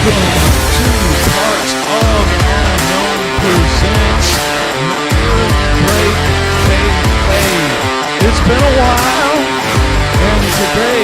Parts of Unknown presents Great Kayfabe. It's been a while, and today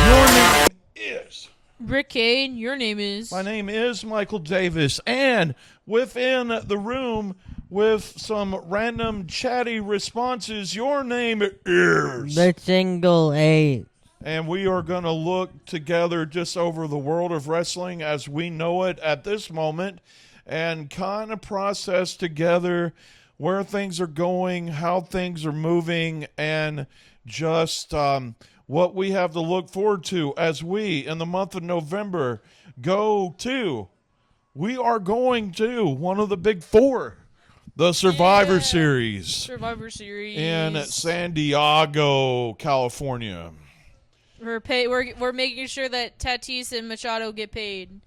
your name is Rick Kane. Your name is. My name is Michael Davis, and within the room with some random chatty responses, your name is The Single Eight. And we are going to look together just over the world of wrestling as we know it at this moment and kind of process together where things are going, how things are moving, and just what we have to look forward to as we, in the month of November, we are going to one of the big four, the Survivor Series. Survivor Series. In San Diego, California. We're making sure that Tatis and Machado get paid,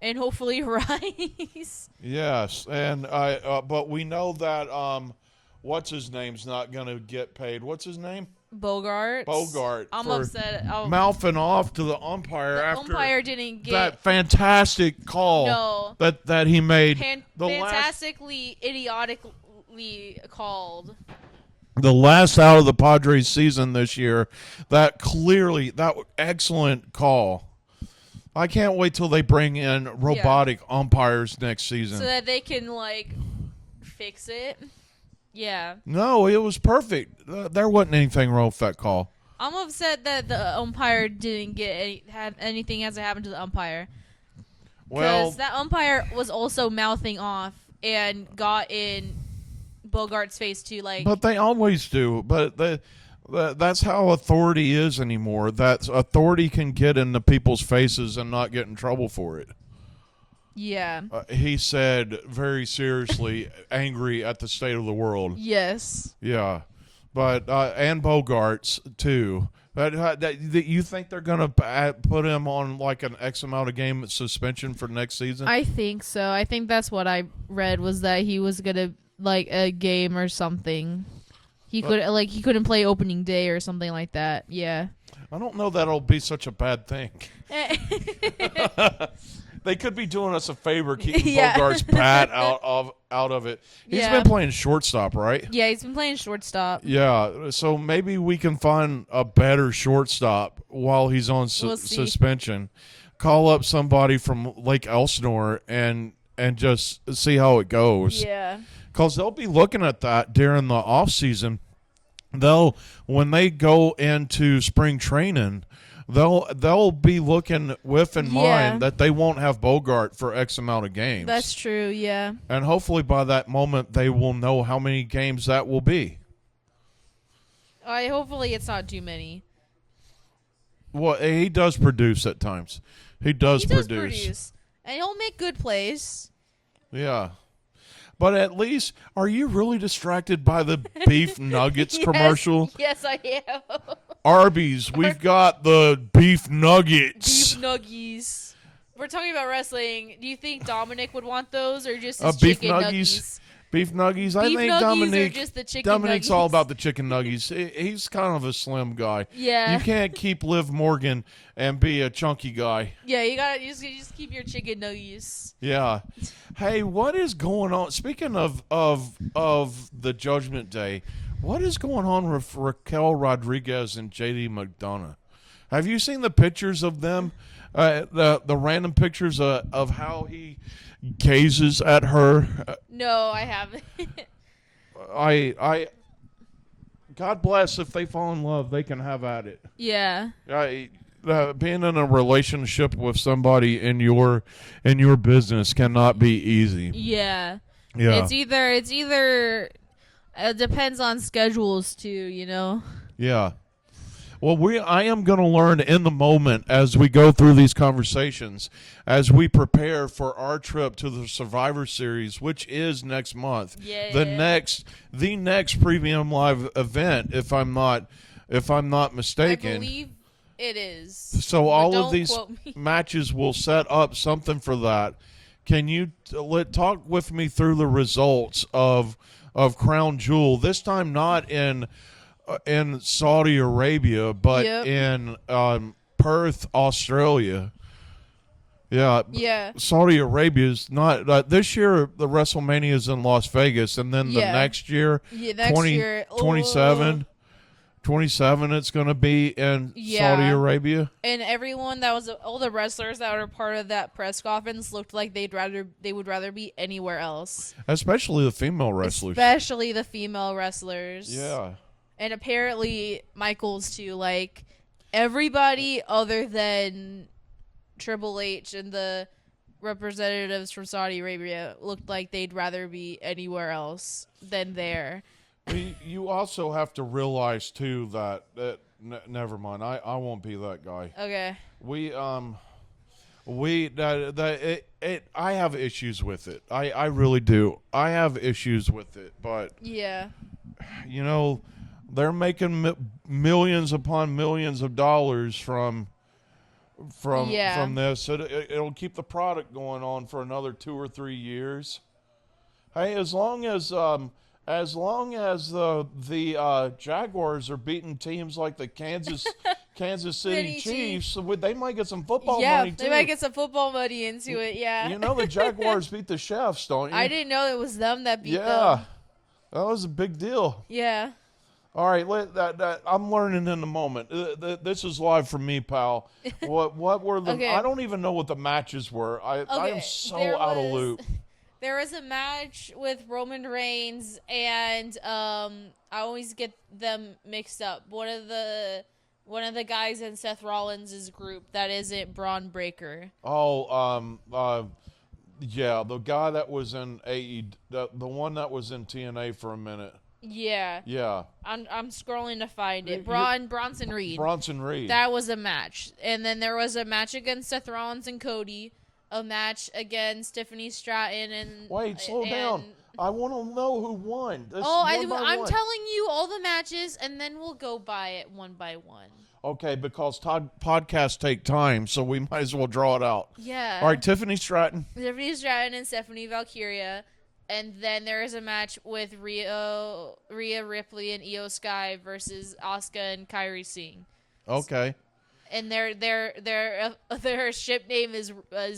and hopefully Rice. Yes, and but we know that what's his name's not going to get paid. What's his name? Bogart. I'm upset. Mouthing off to the umpire after umpire didn't get that fantastic call. No, that he made. Fantastically, idiotically called. The last out of the Padres season this year, that excellent call. I can't wait till they bring in robotic umpires next season. So that they can, fix it. Yeah. No, it was perfect. There wasn't anything wrong with that call. I'm upset that the umpire didn't have anything has to happen to the umpire. Because that umpire was also mouthing off and got in Bogart's face too, But they always do. But that's how authority is anymore. That authority can get into people's faces and not get in trouble for it. Yeah. He said very seriously, angry at the state of the world. Yes. Yeah, but and Bogarts too. But you think they're gonna put him on an X amount of game suspension for next season? I think so. I think that's what I read was that he was gonna. A game or something. He couldn't play opening day or something like that. Yeah. I don't know that'll be such a bad thing. They could be doing us a favor keeping Bogart's bat out of it. He's been playing shortstop, right? Yeah, he's been playing shortstop. Yeah, so maybe we can find a better shortstop while he's on suspension. Call up somebody from Lake Elsinore and just see how it goes. Yeah. Because they'll be looking at that during the off season. When they go into spring training, they'll be looking with in mind that they won't have Bogart for X amount of games. That's true, yeah. And hopefully by that moment they will know how many games that will be. Hopefully it's not too many. Well, he does produce at times. He does produce. And he'll make good plays. Yeah. But at least, are you really distracted by the beef nuggets commercial? Yes, I am. Arby's, we've got the beef nuggets. Beef nuggies. We're talking about wrestling. Do you think Dominic would want those or just his beef chicken nuggies? Beef nuggies? I think Dominic's all about the chicken nuggies. He's kind of a slim guy. Yeah. You can't keep Liv Morgan and be a chunky guy. Yeah, you just keep your chicken nuggies. Yeah. Hey, what is going on? Speaking of the Judgment Day, what is going on with Raquel Rodriguez and JD McDonough? Have you seen the pictures of them? The random pictures of how he gazes at her. No, I haven't. I God bless if they fall in love, they can have at it. Yeah. Being in a relationship with somebody in your business cannot be easy. Yeah. Yeah. It's either it depends on schedules too, you know. Yeah. Well, I am going to learn in the moment as we go through these conversations, as we prepare for our trip to the Survivor Series, which is next month. Yeah. The next Premium Live event, if I'm not mistaken. I believe it is. So all of these matches will set up something for that. Can you talk with me through the results of Crown Jewel? This time not in Saudi Arabia, but in Perth, Australia. Yeah. Saudi Arabia's not this year. The WrestleMania is in Las Vegas, and then the next year, next year, 27, it's going to be in Saudi Arabia. And everyone that was all the wrestlers that were part of that press conference looked like they would rather be anywhere else. Especially the female wrestlers. Yeah. And apparently Michaels too. Like everybody other than Triple H and the representatives from Saudi Arabia looked like they'd rather be anywhere else than there. You also have to realize too that never mind. I won't be that guy. Okay. I have issues with it. I really do. I have issues with it, but yeah, you know, they're making millions upon millions of dollars from this. It'll keep the product going on for another 2 or 3 years. Hey, as long as the Jaguars are beating teams like the Kansas City Chiefs, they might get some football money too. Yeah, they might get some football money into it. Yeah. You know the Jaguars beat the Chiefs, don't you? I didn't know it was them that beat them. Yeah, that was a big deal. Yeah. All right, I'm learning in the moment. This is live from me, pal. What were the? Okay. I don't even know what the matches were. I am so out of loop. There was a match with Roman Reigns and I always get them mixed up. One of the guys in Seth Rollins' group that isn't Braun Breaker. Oh, yeah, the guy that was in the one that was in TNA for a minute. Yeah. Yeah. I'm scrolling to find it. Bronson Reed. Bronson Reed. That was a match. And then there was a match against Seth Rollins and Cody. A match against Tiffany Stratton and... Wait, slow down. I want to know who won. I'm telling you all the matches, and then we'll go by it one by one. Okay, because podcasts take time, so we might as well draw it out. Yeah. All right, Tiffany Stratton. Tiffany Stratton and Stephanie Valkyria. And then there is a match with Rhea Ripley and Io Sky versus Asuka and Kairi Singh. Okay. And their ship name is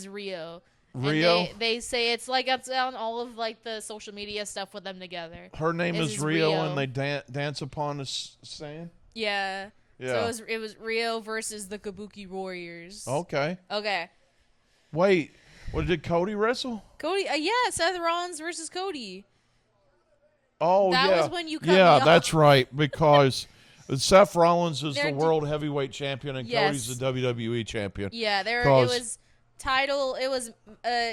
Rio. Rio. And they say it's like it's on all of like the social media stuff with them together. Her name is Rio, and they dance upon the sand. Yeah. Yeah. So it was Rio versus the Kabuki Warriors. Okay. Okay. Wait, did Cody wrestle? Cody, yeah, Seth Rollins versus Cody. Oh, that yeah. was when you cut me off. That's right, because Seth Rollins is the world heavyweight champion, and Cody's the WWE champion. Yeah, it was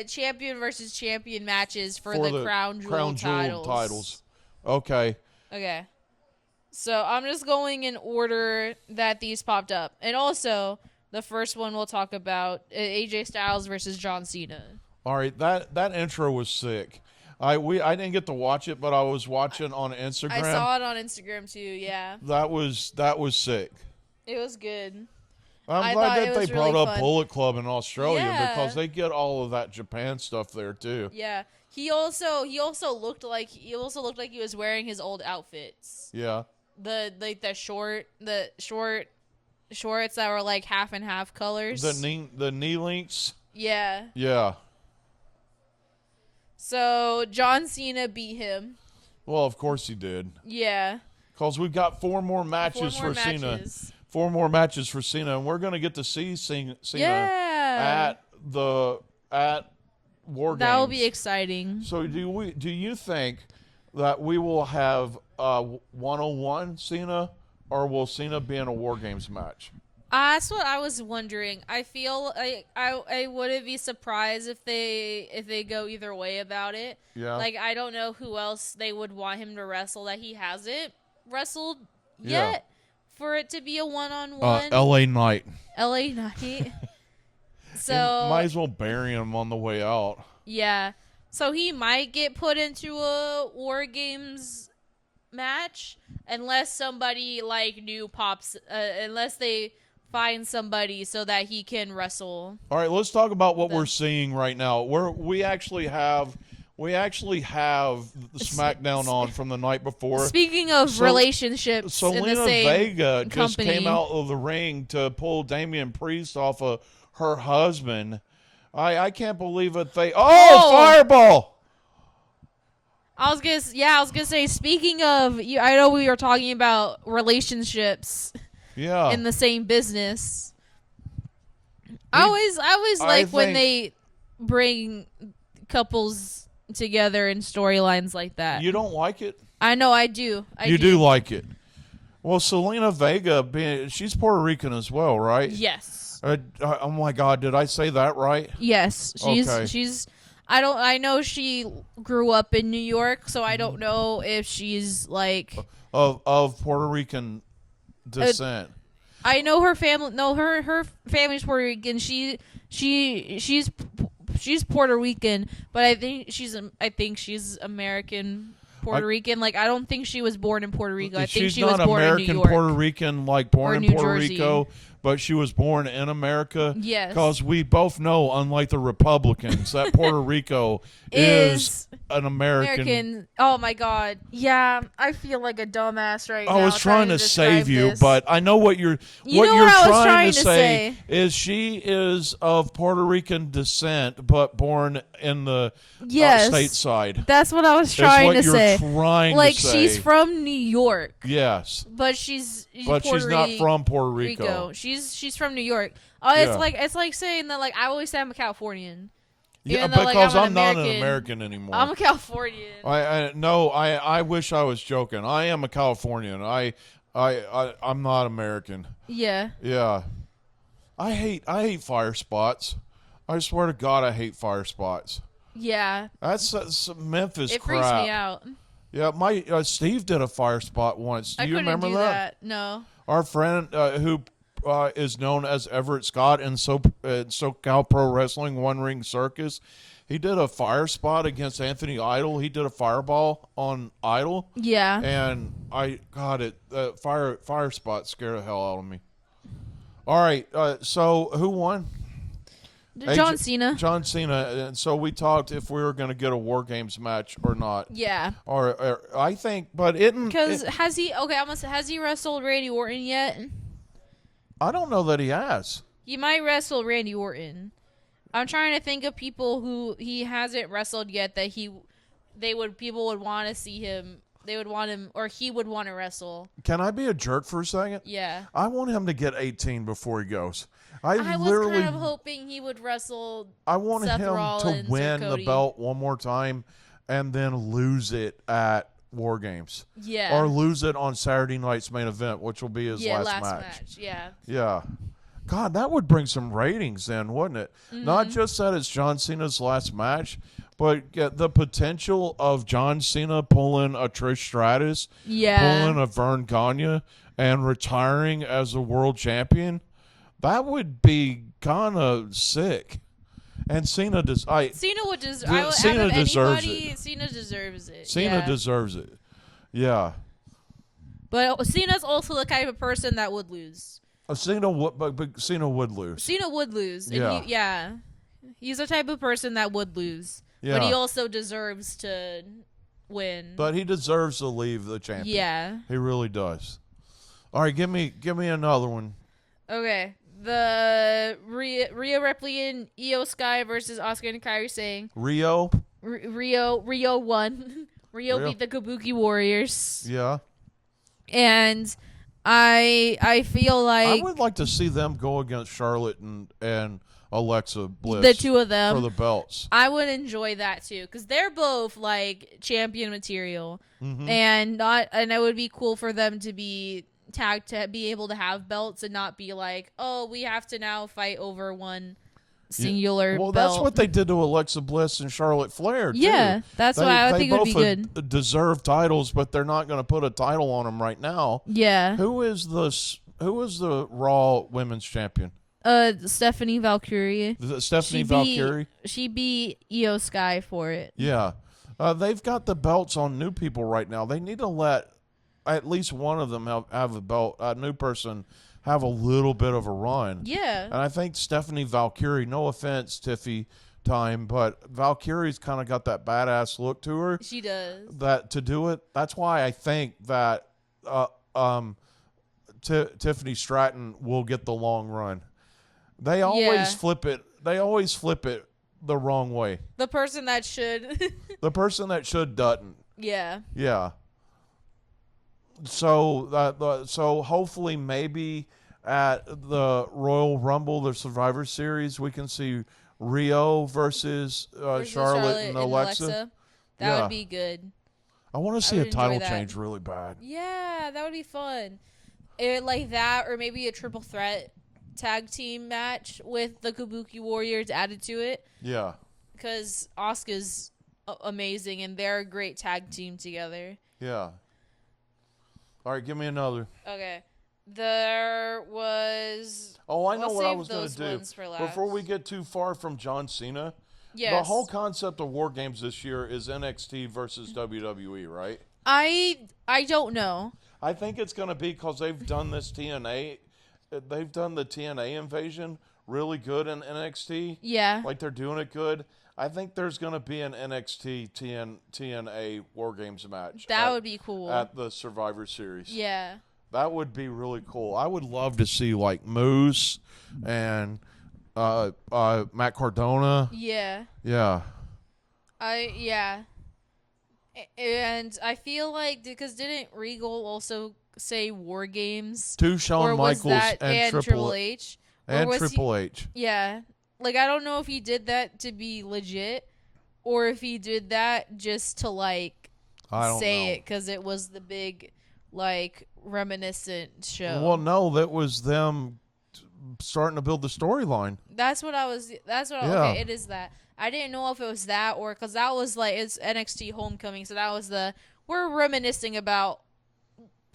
champion versus champion matches for the Crown Jewel titles. Okay. Okay. So I'm just going in order that these popped up. And also, the first one we'll talk about, AJ Styles versus John Cena. All right, that intro was sick. I didn't get to watch it, but I was watching on Instagram. I saw it on Instagram too. Yeah. That was sick. It was good. I'm glad that they brought up fun. Bullet Club in Australia because they get all of that Japan stuff there too. Yeah. He also looked like he was wearing his old outfits. Yeah. The short shorts that were like half and half colors. The knee links. Yeah. Yeah. So John Cena beat him. Well, of course he did. Yeah. Because we've got 4 more matches for Cena. 4 more matches for Cena, and we're going to get to see Cena at WarGames. That will be exciting. So do you think that we will have 101 Cena, or will Cena be in a WarGames match? That's what I was wondering. I feel like I wouldn't be surprised if they go either way about it. Yeah. Like I don't know who else they would want him to wrestle that he hasn't wrestled yet for it to be a one-on-one. LA Knight. LA Knight. So you might as well bury him on the way out. Yeah. So he might get put into a WarGames match unless somebody like new pops unless they find somebody so that he can wrestle. All right, let's talk about what we're seeing right now. We actually have the SmackDown on from the night before. Speaking of relationships, Selena Vega company. just came out of the ring to pull Damian Priest off of her husband I can't believe it. Fireball! I was gonna say. Speaking of, I know we were talking about relationships. Yeah. In the same business. I always like when they bring couples together in storylines like that. You don't like it? I know I do. You do like it. Well, Selena Vega, she's Puerto Rican as well, right? Yes. Oh my God, did I say that right? Yes, she's. I know she grew up in New York, so I don't know if she's like of Puerto Rican descent. I know her family. No, her family's Puerto Rican. She's Puerto Rican, but I think she's American Puerto Rican. Like, I don't think she was born in Puerto Rico. I think she was born in New York. She's not American Puerto Rican, like born in Puerto Jersey. Rico, but she was born in America. Yes. Because we both know, unlike the Republicans, that Puerto Rico is an American. Oh my God. Yeah, I feel like a dumbass right now. I was trying to save you, this. but I know what you're trying to say is she is of Puerto Rican descent, but born in the stateside. That's what I was trying to say. Like, she's from New York. Yes. But she's not from Puerto Rico. She's from New York. It's like saying that, like, I always say I'm a Californian. Yeah, though, because like, I'm not an American anymore. I'm a Californian. I wish I was joking. I am a Californian. I'm not American. Yeah. Yeah. I hate fire spots. I swear to God, I hate fire spots. Yeah. That's Memphis crap. It freaks me out. Yeah, my Steve did a fire spot once. Do you remember that? No. Our friend who is known as Everett Scott in SoCal Pro Wrestling One Ring Circus, he did a fire spot against Anthony Idol. He did a fireball on Idol. Yeah. And fire spot scared the hell out of me. All right, so who won? John Cena. John Cena. And so we talked if we were going to get a War Games match or not. Yeah. Or I think, but because has he wrestled Randy Orton yet? I don't know that he has. He might wrestle Randy Orton. I'm trying to think of people who he hasn't wrestled yet that people would want to see him. They would want him, or he would want to wrestle. Can I be a jerk for a second? Yeah. I want him to get 18 before he goes. I was kind of hoping he would wrestle. I want Seth him Rollins to win the belt one more time and then lose it at War Games. Yeah. Or lose it on Saturday night's main event, which will be his last match. Yeah. Yeah. God, that would bring some ratings in, wouldn't it? Mm-hmm. Not just that it's John Cena's last match, but the potential of John Cena pulling a Trish Stratus, pulling a Vern Gagne, and retiring as a world champion. That would be kind of sick. And Cena deserves it. Cena deserves it. Cena deserves it. Yeah. But Cena's also the type of person that would lose. Cena would lose. Cena would lose. Yeah. And he's the type of person that would lose. Yeah. But he also deserves to win. But he deserves to leave the champion. Yeah. He really does. All right, give me another one. Okay. The Rhea Ripley and Io Sky versus Asuka and Kairi Sane. Rio won. Rio beat the Kabuki Warriors. Yeah. And I feel like I would like to see them go against Charlotte and Alexa Bliss. The two of them for the belts. I would enjoy that too because they're both like champion material, and it would be cool for them to be tagged to be able to have belts and not be like, oh, we have to now fight over one singular Well, belt. that's what they did to Alexa Bliss and Charlotte Flair, too. Yeah, that's why I think it would be good. They both deserve titles, but they're not going to put a title on them right now. Yeah. Who is the Raw Women's Champion? Stephanie Valkyrie. Valkyrie? She beat Io Sky for it. Yeah. They've got the belts on new people right now. They need to let at least one of them have a belt, a new person have a little bit of a run. Yeah. And I think Stephanie Valkyrie, no offense, Tiffy time, but Valkyrie's kind of got that badass look to her. She does. That to do it. That's why I think that Tiffany Stratton will get the long run. They always flip it They always flip it the wrong way. The person that should. The person that should doesn't. Yeah. Yeah. So hopefully maybe at the Royal Rumble, the Survivor Series, we can see Rio versus Charlotte and Alexa. That would be good. I want to see a would title enjoy that. change really bad. Yeah, that would be fun. Like that, or maybe a triple threat tag team match with the Kabuki Warriors added to it. Yeah. Because Asuka's amazing, and they're a great tag team together. Yeah. All right, give me another. Okay. There was... Oh, I know we'll what I save was going those to do. ones for last. Before we get too far from John Cena, Yes. the whole concept of War Games this year is NXT versus WWE, right? I don't know. I think it's going to be because they've done this TNA. They've done the TNA invasion really good in NXT. Yeah. Like they're doing it good. I think there's going to be an NXT TNA War Games match. That would be cool. At the Survivor Series. Yeah. That would be really cool. I would love to see like Moose and Matt Cardona. Yeah. Yeah. And I feel like, because didn't Regal also say War Games? To Shawn or was Michaels that and Triple H? and was Triple H. Yeah. Like, I don't know if he did that to be legit, or if he did that just to, like, I don't say know. it because it was the big, like, reminiscent show. Well, no, that was them starting to build the storyline. Okay, it is that. I didn't know if it was that, or because that was like, it's NXT Homecoming, so that was we're reminiscing about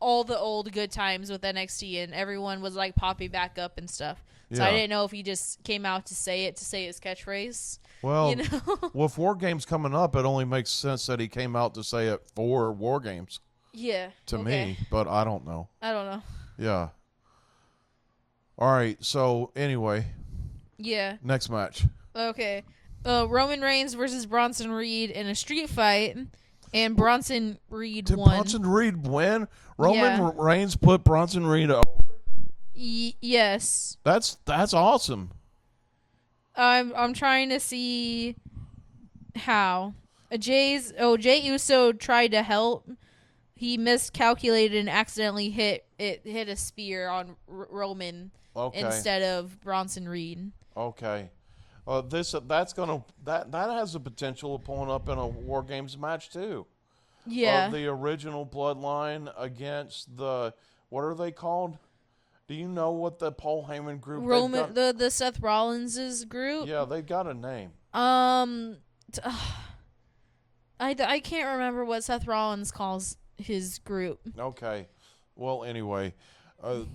all the old good times with NXT, and everyone was like popping back up and stuff. So I didn't know if he just came out to say his catchphrase. Well, you know? with War Games coming up, it only makes sense that he came out to say it for War Games. Yeah. To me, but I don't know. I don't know. Yeah. All right. So anyway. Yeah. Next match. Okay. Roman Reigns versus Bronson Reed in a street fight, and Bronson Reed won. Did Bronson Reed win? Roman Reigns put Bronson Reed over. Yes. That's awesome. I'm trying to see how. Jay Uso tried to help. He miscalculated and accidentally hit a spear on Roman instead of Bronson Reed. Okay. That has the potential of pulling up in a War Games match too. Yeah. The original Bloodline against the, what are they called? Do you know what the Paul Heyman group? The Seth Rollins' group. Yeah, they've got a name. I can't remember what Seth Rollins calls his group. Okay. Well, anyway,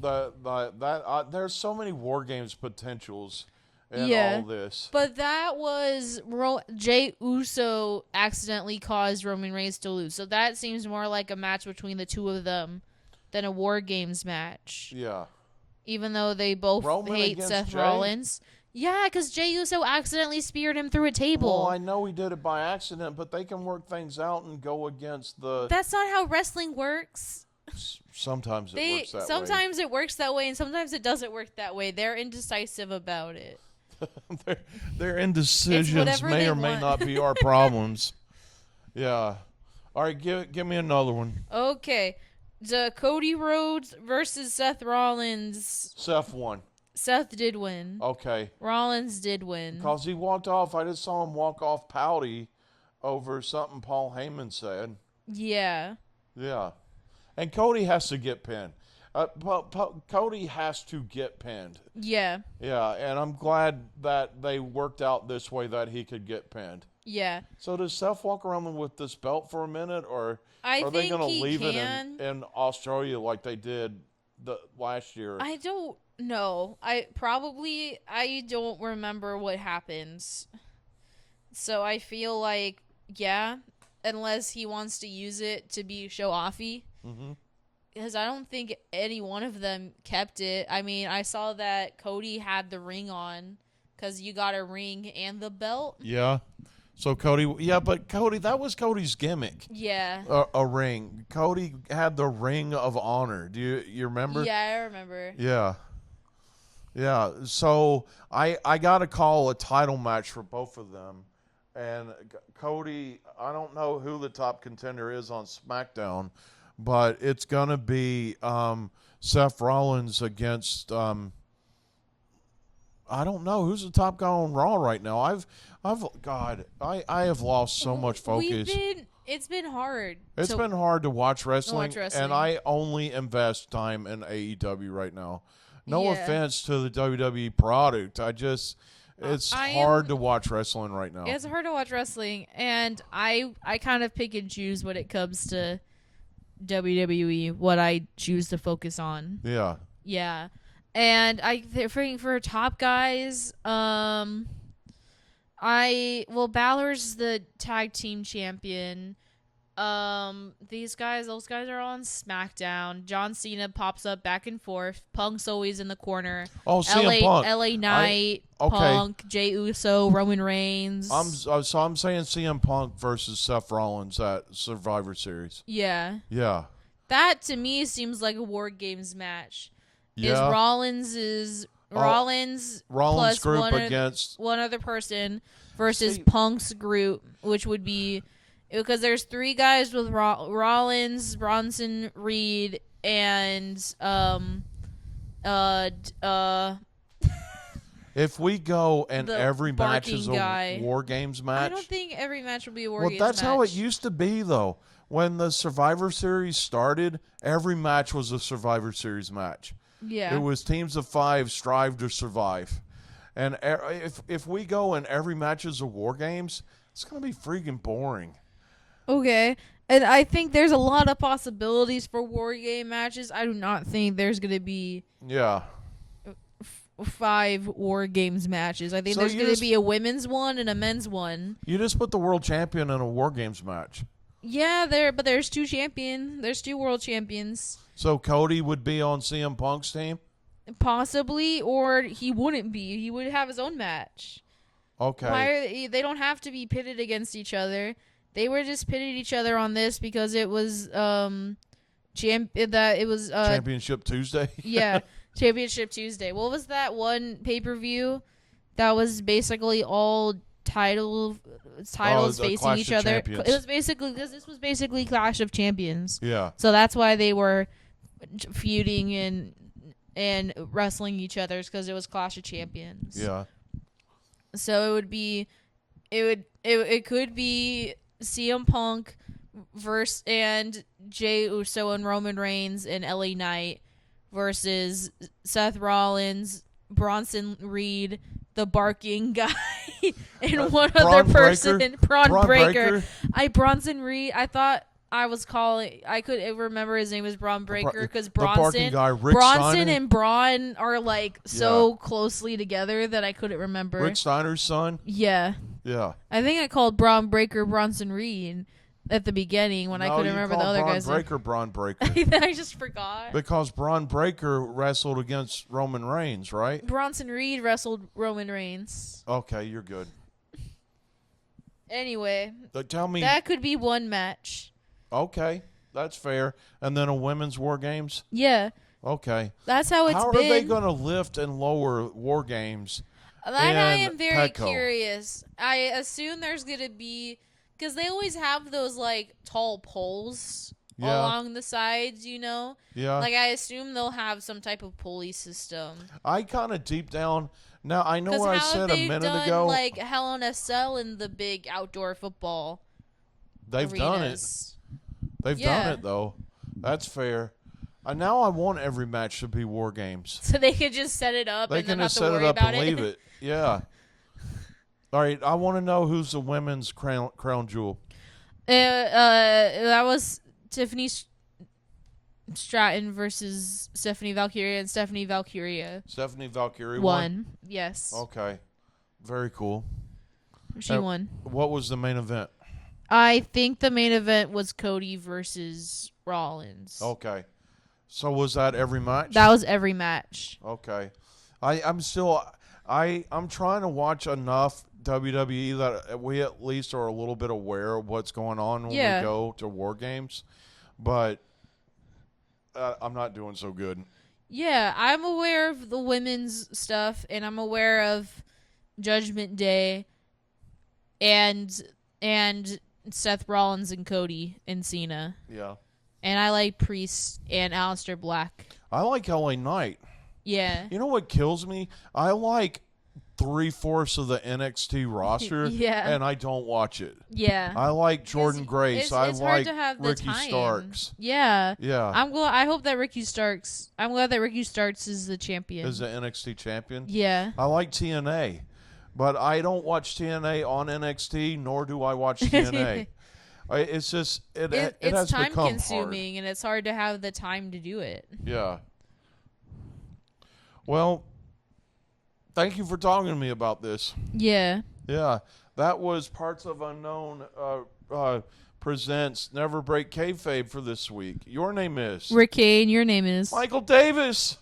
there's so many War Games potentials in all this. But that was Jay Uso accidentally caused Roman Reigns to lose. So that seems more like a match between the two of them than a War Games match. Yeah. Even though they both hate Seth Rollins. Yeah, because Jay Uso accidentally speared him through a table. Well, I know he did it by accident, but they can work things out and go against the... That's not how wrestling works. Sometimes it works that way. Sometimes it works that way, and sometimes it doesn't work that way. They're indecisive about it. their indecisions may or may not be our problems. Yeah. All right, give me another one. Okay. The Cody Rhodes versus Seth Rollins. Seth won. Seth did win. Okay. Rollins did win. Because he walked off. I just saw him walk off pouty over something Paul Heyman said. Yeah. Yeah. And Cody has to get pinned. Cody has to get pinned. Yeah. Yeah, and I'm glad that they worked out this way that he could get pinned. Yeah. So does Seth walk around with this belt for a minute, or are they going to leave it in Australia like they did last year? I don't know. I don't remember what happens. So I feel like, yeah, unless he wants to use it to be show-offy. Mm-hmm. Because I don't think any one of them kept it. I mean, I saw that Cody had the ring on because you got a ring and the belt. Yeah. So Cody, but Cody, that was Cody's gimmick. Yeah. A ring. Cody had the Ring of Honor. Do you remember? Yeah, I remember. Yeah. Yeah, so I got to call a title match for both of them. And Cody, I don't know who the top contender is on SmackDown, but it's going to be Seth Rollins against I don't know who's the top guy on Raw right now. I have lost so much focus. It's been hard. It's been hard to watch wrestling, wrestling. and I only invest time in AEW right now. No offense to the WWE product. It's hard to watch wrestling right now. It's hard to watch wrestling, and I kind of pick and choose when it comes to WWE what I choose to focus on. Yeah. Yeah. And for top guys, Balor's the tag team champion. Those guys are on SmackDown. John Cena pops up back and forth. Punk's always in the corner. Oh, CM Punk. LA Knight, Punk, Jey Uso, Roman Reigns. I'm saying CM Punk versus Seth Rollins at Survivor Series. Yeah. Yeah. That to me seems like a War Games match. Yeah. Is Rollins plus group against one other person versus Punk's group, which would be because there's three guys with Rollins, Bronson Reed, and If we go and the every match is a guy. War Games match, I don't think every match will be a War Games match. Well, that's how it used to be, though. When the Survivor Series started, every match was a Survivor Series match. Yeah. It was teams of 5 strive to survive. And if we go and every match is a War Games, it's going to be freaking boring. Okay. And I think there's a lot of possibilities for War Game matches. I do not think there's going to be 5 War Games matches. I think there's going to be a women's one and a men's one. You just put the world champion in a War Games match. Yeah, but there's 2 champions. There's 2 world champions. So Cody would be on CM Punk's team? Possibly, or he wouldn't be. He would have his own match. Okay. They don't have to be pitted against each other. They were just pitted each other on this because it was Championship Tuesday? Yeah, Championship Tuesday. What was that one pay-per-view that was basically all titles facing each other? It was basically this was basically Clash of Champions. Yeah. So that's why they were feuding and wrestling each other because it was Clash of Champions. Yeah. So it could be CM Punk and Jey Uso and Roman Reigns and LA Knight versus Seth Rollins, Bronson Reed, the barking guy, and one other person, Braun Breaker. Bronson Reed. I thought I was calling. I could remember his name was Braun Breaker because Bronson and Braun are like so closely together that I couldn't remember. Rick Steiner's son. Yeah. Yeah. I think I called Braun Breaker Bronson Reed at the beginning when I couldn't remember the other guys. Braun Breaker. I just forgot. Because Braun Breaker wrestled against Roman Reigns, right? Bronson Reed wrestled Roman Reigns. Okay, you're good. Anyway, tell me that could be one match. Okay, that's fair. And then a women's War Games? Yeah. Okay. That's how it's been. How are they going to lift and lower War Games? That I am very curious. I assume there's going to be... Because they always have those, like, tall poles along the sides, you know? Yeah. Like, I assume they'll have some type of pulley system. I kind of deep down... Now, I know what I said a minute ago. Because how like, Hell in a Cell in the big outdoor football They've done it. They've done it, though. That's fair. Now I want every match to be War Games. So they could just set it up and not have to worry about it? They can just set it up and leave it. Yeah. All right, I want to know who's the women's crown jewel. That was Tiffany Stratton versus Stephanie Valkyria, and Stephanie Valkyria won. Yes. Okay. Very cool. She won. What was the main event? I think the main event was Cody versus Rollins. Okay. So was that every match? That was every match. Okay. I'm trying to watch enough WWE that we at least are a little bit aware of what's going on when we go to War Games, but I'm not doing so good. Yeah, I'm aware of the women's stuff, and I'm aware of Judgment Day, and Seth Rollins and Cody and Cena. Yeah. And I like Priest and Aleister Black. I like LA Knight. Yeah. You know what kills me? I like 3/4 of the NXT roster, Yeah. and I don't watch it. Yeah. I like Jordan Grace. It's I hard like to have the Ricky time. Starks. Yeah. Yeah. I'm glad that Ricky Starks is the champion. Is the NXT champion? Yeah. I like TNA, but I don't watch TNA on NXT, nor do I watch TNA. It's just it it's has time become consuming, hard. and it's hard to have the time to do it. Yeah. Well, thank you for talking to me about this. Yeah. Yeah, that was Parts of Unknown presents Never Break Kayfabe for this week. Your name is Rick Kane, your name is Michael Davis.